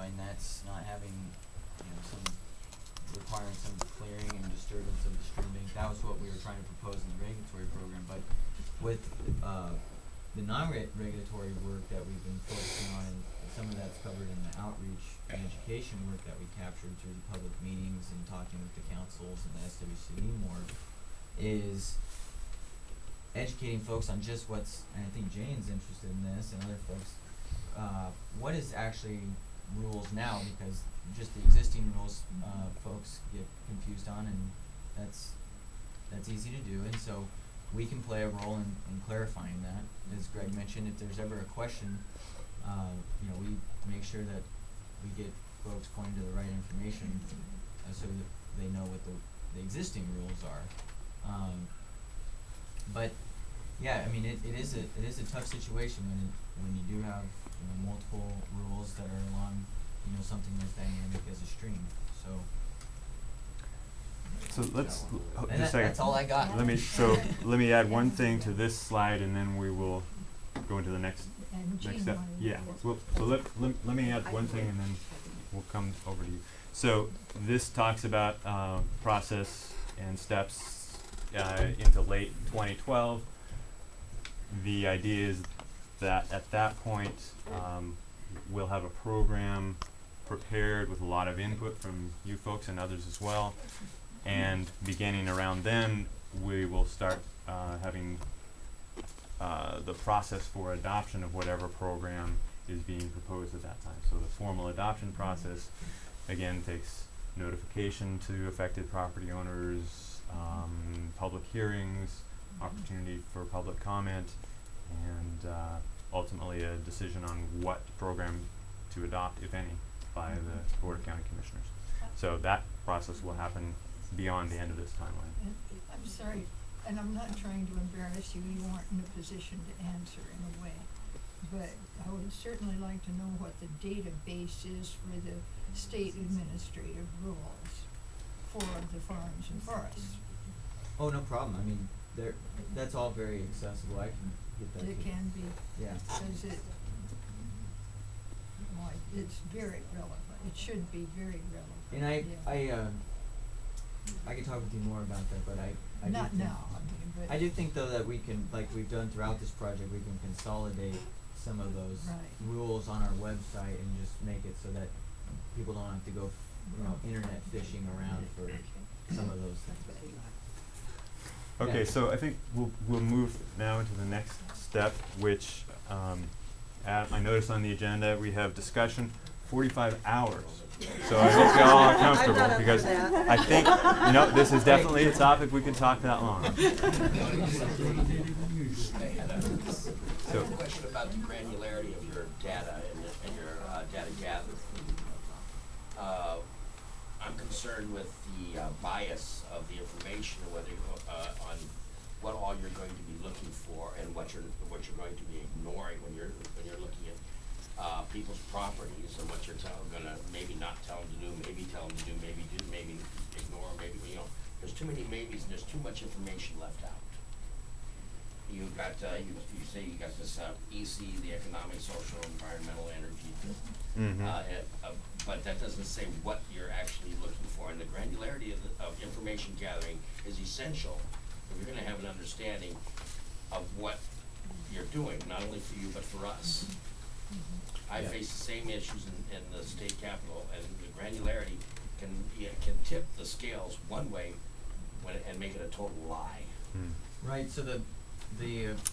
line that's not having, some requiring some clearing and disturbance of the stream bank. That was what we were trying to propose in the regulatory program, but with the non-regulatory work that we've been focusing on, and some of that's covered in the outreach and education work that we captured through the public meetings and talking with the councils and the SWCE more, is educating folks on just what's, and I think Jane's interested in this and other folks, what is actually rules now, because just the existing rules folks get confused on, and that's easy to do, and so we can play a role in clarifying that. As Greg mentioned, if there's ever a question, we make sure that we get folks pointing to the right information so that they know what the existing rules are. But yeah, I mean, it is a tough situation when you do have multiple rules that are along something as dynamic as a stream. So let's And just a second. that's all I got. Let me add one thing to this slide, and then we will go into the next step. Yeah. So let me add one thing, and then we'll come over to you. So this talks about process and steps into late 2012. The idea is that at that point we'll have a program prepared with a lot of input from you folks and others as well. And beginning around then, we will start having the process for adoption of whatever program is being proposed at that time. So the formal adoption process, again, takes notification to affected property owners, public hearings, opportunity for public comment, and ultimately a decision on what program to adopt, if any, by the Board of County Commissioners. So that process will happen beyond the end of this timeline. I'm sorry, and I'm not trying to embarrass you, you aren't in a position to answer in a way, but I would certainly like to know what the database is for the state administrative rules for the farms and forests. Oh, no problem. I mean, that's all very accessible. I can get that. It can be, Yeah. because it's very relevant, it should be very relevant. And I can talk with you more about that, but I Not do think, now, I mean, but. I do think though that we can, like we've done throughout this project, we can consolidate some of those Right. rules on our website and just make it so that people don't have to go, internet fishing around for some of those things. Okay, Yeah. so I think we'll move now into the next step, which I noticed on the agenda we have discussion 45 hours. So I hope you all are comfortable, because I think this is definitely a topic we can talk that long. I have a question about the granularity of your data and your data gathering. I'm concerned with the bias of the information, whether on what all you're going to be looking for and what you're going to be ignoring when you're looking at people's properties, and what you're gonna maybe not tell them to do, maybe tell them to do, maybe do, maybe ignore, maybe there's too many maybes and there's too much information left out. You've got you say you got this EC, the economic, social, environmental, energy, but that doesn't say what you're actually looking for. And the granularity of information gathering is essential if you're going to have an understanding of what you're doing, not only for you but for us. I face the same issues in the state capitol, and the granularity can tip the scales one way and make it a total lie. Right. So the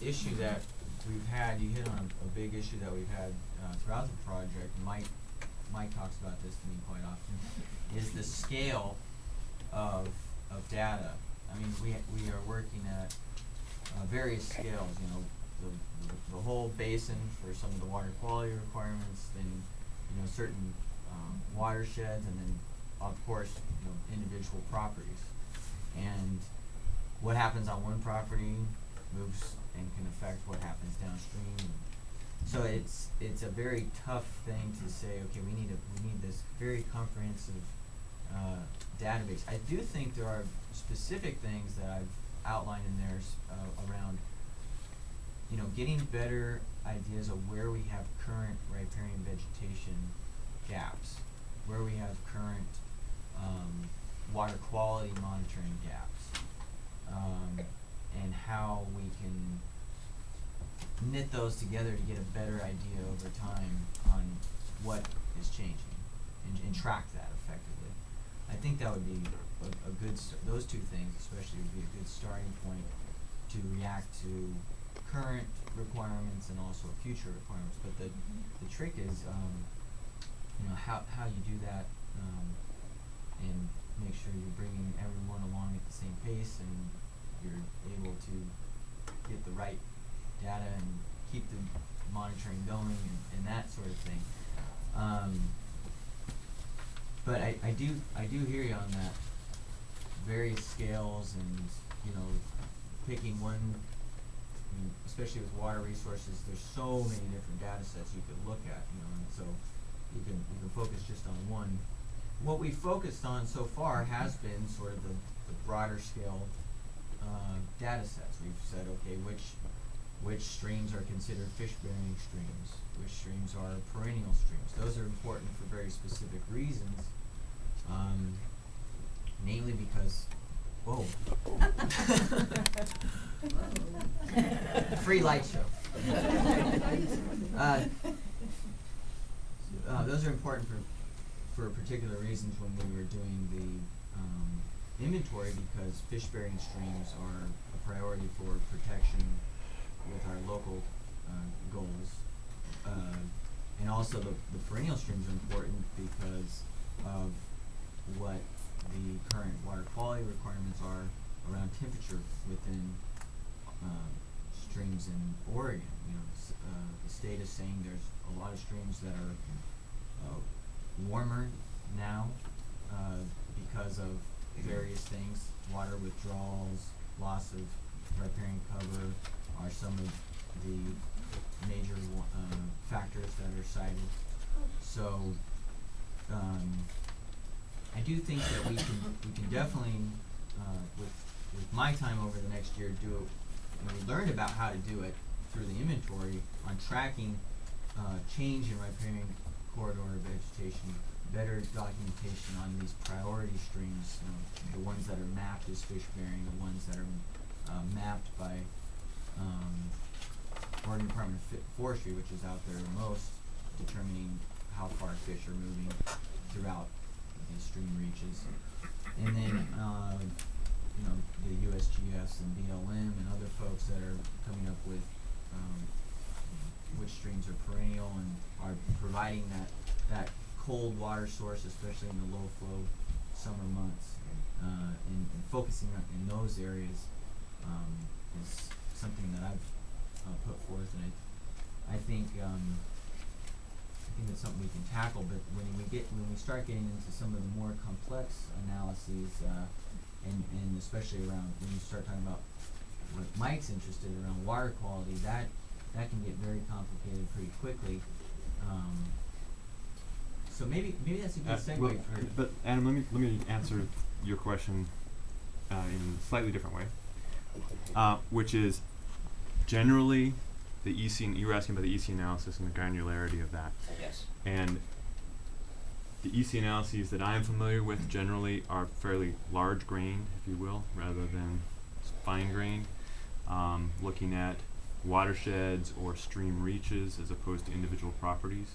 issue that we've had, you hit on a big issue that we've had throughout the project. Mike talks about this to me quite often. Is the scale of data. I mean, we are working at various scales. The whole basin for some of the water quality requirements, then certain watersheds, and then of course individual properties. And what happens on one property moves and can affect what happens downstream. So it's a very tough thing to say, okay, we need this very comprehensive database. I do think there are specific things that I've outlined in there around getting better ideas of where we have current riparian vegetation gaps, where we have current water quality monitoring gaps, and how we can knit those together to get a better idea over time on what is changing and track that effectively. I think that would be a good those two things especially would be a good starting point to react to current requirements and also future requirements. But the trick is how you do that and make sure you're bringing everyone along at the same pace and you're able to get the right data and keep the monitoring going and that sort of thing. But I do hear you on that. Various scales and picking one. I mean, especially with water resources, there's so many different data sets you could look at, and so you can focus just on one. What we focused on so far has been sort of the broader scale data sets. We've said, okay, which streams are considered fish-bearing streams, which streams are perennial streams. Those are important for very specific reasons, namely because, whoa, free light show. Those are important for particular reasons when we were doing the inventory, because fish-bearing streams are a priority for protection with our local goals, and also the perennial streams are important because of what the current water quality requirements are around temperature within streams in Oregon. The state is saying there's a lot of streams that are warmer now because of various things. Water withdrawals, loss of riparian cover are some of the major factors that are cited. So I do think that we can definitely with my time over the next year do it. And we learned about how to do it through the inventory on tracking change in riparian corridor vegetation, better documentation on these priority streams, the ones that are mapped as fish bearing, the ones that are mapped by Oregon Department of Forestry, which is out there most, determining how far fish are moving throughout the stream reaches. And then the USGS and BLM and other folks that are coming up with which streams are perennial and are providing that cold water source, especially in the low flow summer months, and focusing on in those areas is something that I've put forth, and I think it's something we can tackle. But when we start getting into some of the more complex analyses, and especially around when you start talking about what Mike's interested in around water quality, that can get very complicated pretty quickly. So maybe that's a good segue well, for. But Adam, let me answer your question in a slightly different way, which is generally the EC. You were asking about the EC analysis and the granularity of that. Yes. And the EC analyses that I'm familiar with generally are fairly large grained, if you will, rather than fine grained, looking at watersheds or stream reaches as opposed to individual properties,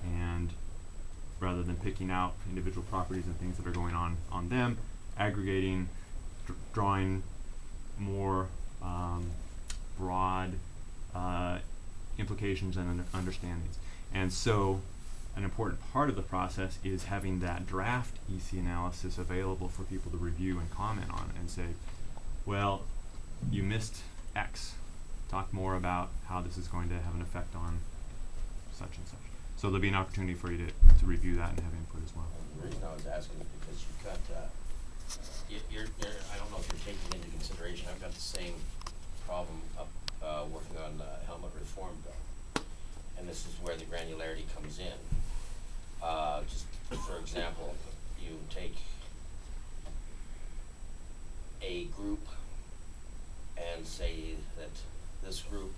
and rather than picking out individual properties and things that are going on them, aggregating, drawing more broad implications and understandings. And so an important part of the process is having that draft EC analysis available for people to review and comment on and say, well, you missed X. Talk more about how this is going to have an effect on such and such. So there'll be an opportunity for you to review that and have input as well. The reason I was asking is because you've got, you're I don't know if you're taking into consideration, I've got the same problem up working on the helmet reform bill. And this is where the granularity comes in. Just for example, you take a group and say that this group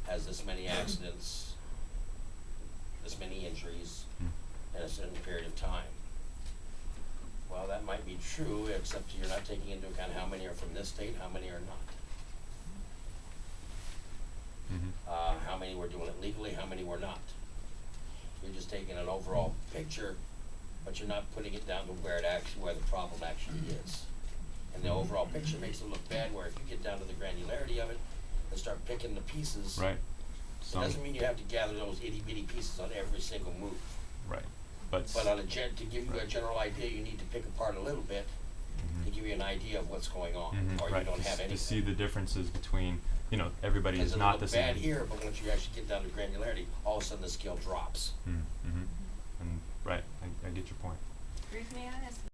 has this many accidents, this many injuries, in a certain period of time. Well, that might be true, except you're not taking into account how many are from this state, how many are not. How many were doing it legally, how many were not. You're just taking an overall picture, but you're not putting it down to where the problem actually is. And the overall picture makes it look bad, where if you get down to the granularity of it and start picking the pieces, Right. it doesn't mean you have to gather those itty bitty pieces on every single move. Right. But on to give you a general idea, you need to pick apart a little bit to give you an idea of what's going on, or you right, don't have anything. to see the differences between, you know, everybody is not the Because same. it'll look bad here, but once you actually get down to granularity, all of a sudden the scale drops. And right, I get your point. Ruth, may I ask